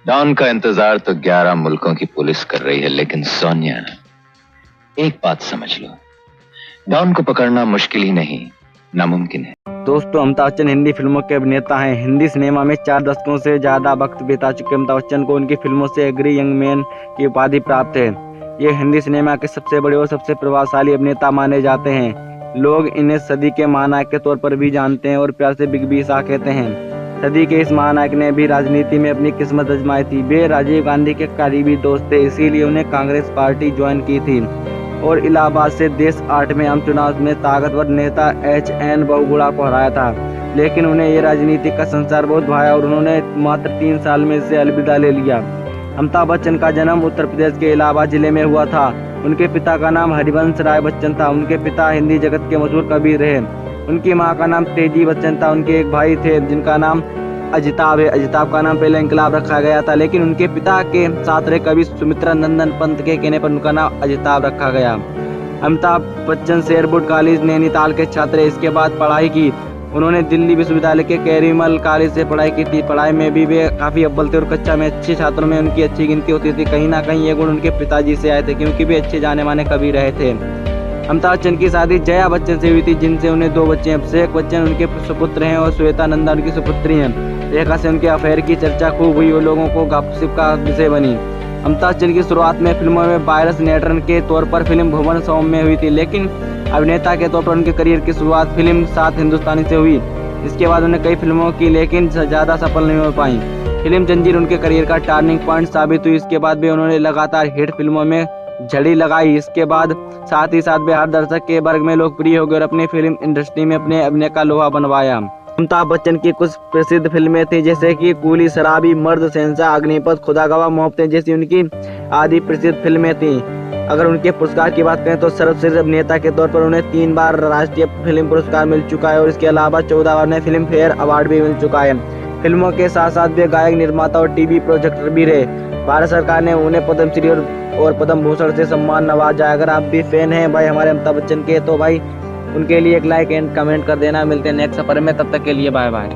Don का इंतजार तो 11 मुल्कों की पुलिस कर रही है, लेकिन सोनिया, एक बात समझ लो, डॉन को पकड़ना मुश्किल ही नहीं, नामुमकिन है। दोस्तों, अमिताभ बच्चन हिंदी फिल्मों के अभिनेता हैं। हिंदी सिनेमा में 4 दशकों से ज्यादा वक्त बिता चुके अमिताभ बच्चन को उनकी फिल्मों से एग्री यंग मैन की उपाधि प्राप्त है। ये हिंदी सिनेमा के सबसे बड़े और सबसे प्रभावशाली अभिनेता माने जाते हैं। लोग इन्हें सदी के महानायक के तौर पर भी जानते हैं और प्यार से बिग बी शाह कहते हैं। सदी के इस महानायक ने भी राजनीति में अपनी किस्मत आजमाई थी। वे राजीव गांधी के करीबी दोस्त थे, इसीलिए उन्हें कांग्रेस पार्टी ज्वाइन की थी और इलाहाबाद से देश 8 में आम चुनाव में ताकतवर नेता HN बहुगुणा को हराया था। लेकिन उन्हें ये राजनीति का संसार बहुत भाया और उन्होंने मात्र 3 साल में इससे अलविदा ले लिया। अमिताभ बच्चन का जन्म उत्तर प्रदेश के इलाहाबाद जिले में हुआ था। उनके पिता का नाम हरिवंश राय बच्चन था। उनके पिता हिंदी जगत के मशहूर कवि रहे। उनकी मां का नाम तेजी बच्चन था। उनके एक भाई थे जिनका नाम अजिताभ है। अजिताभ का नाम पहले इनकलाब रखा गया था, लेकिन उनके पिता के साथ रहे कवि सुमित्रा नंदन पंत के कहने पर उनका नाम अजिताभ रखा गया। अमिताभ बच्चन शेरवुड कॉलेज नैनीताल के छात्र। इसके बाद पढ़ाई की उन्होंने दिल्ली विश्वविद्यालय के कैरीमल कॉलेज से पढ़ाई की थी। पढ़ाई में भी वे काफ़ी अव्वल थे और कक्षा में अच्छे छात्रों में उनकी अच्छी गिनती होती थी। कहीं ना कहीं ये गुण उनके पिताजी से आए थे, क्योंकि वे अच्छे जाने माने कवि रहे थे। अमिताभ बच्चन की शादी जया बच्चन से हुई थी, जिनसे उन्हें 2 बच्चे हैं। अभिषेक बच्चन उनके सुपुत्र हैं और श्वेता नंदा उनकी सुपुत्री हैं। रेखा से उनके अफेयर की चर्चा खूब हुई और लोगों को गॉसिप का विषय बनी। अमिताभ बच्चन की शुरुआत में फिल्मों में वायरस नैटरन के तौर पर फिल्म भुवन सौम में हुई थी, लेकिन अभिनेता के तौर पर उनके करियर की शुरुआत फिल्म 7 हिंदुस्तानी से हुई। इसके बाद उन्हें कई फिल्मों की, लेकिन ज़्यादा सफल नहीं हो पाई। फिल्म जंजीर उनके करियर का टर्निंग पॉइंट साबित हुई। इसके बाद भी उन्होंने लगातार हिट फिल्मों में झड़ी लगाई। इसके बाद साथ ही साथ वे हर दर्शक के वर्ग में लोकप्रिय हो गए और अपनी फिल्म इंडस्ट्री में अपने अभिनय का लोहा बनवाया। अमिताभ बच्चन की कुछ प्रसिद्ध फिल्में थी, जैसे कि कूली, शराबी, मर्द, शहंशाह, अग्निपथ, खुदा गवाह, मोहब्बतें जैसी उनकी आदि प्रसिद्ध फिल्में थीं। अगर उनके पुरस्कार की बात करें तो सर्वश्रेष्ठ अभिनेता के तौर पर उन्हें 3 बार राष्ट्रीय फिल्म पुरस्कार मिल चुका है और इसके अलावा 14 बार उन्हें फिल्म फेयर अवार्ड भी मिल चुका है। फिल्मों के साथ साथ वे गायक, निर्माता और टीवी प्रोजेक्टर भी रहे। भारत सरकार ने उन्हें पद्मश्री और पद्म भूषण से सम्मान नवाजा है। अगर आप भी फैन हैं भाई हमारे अमिताभ बच्चन के, तो भाई उनके लिए एक लाइक एंड कमेंट कर देना। मिलते हैं नेक्स्ट सफर में, तब तक के लिए बाय बाय।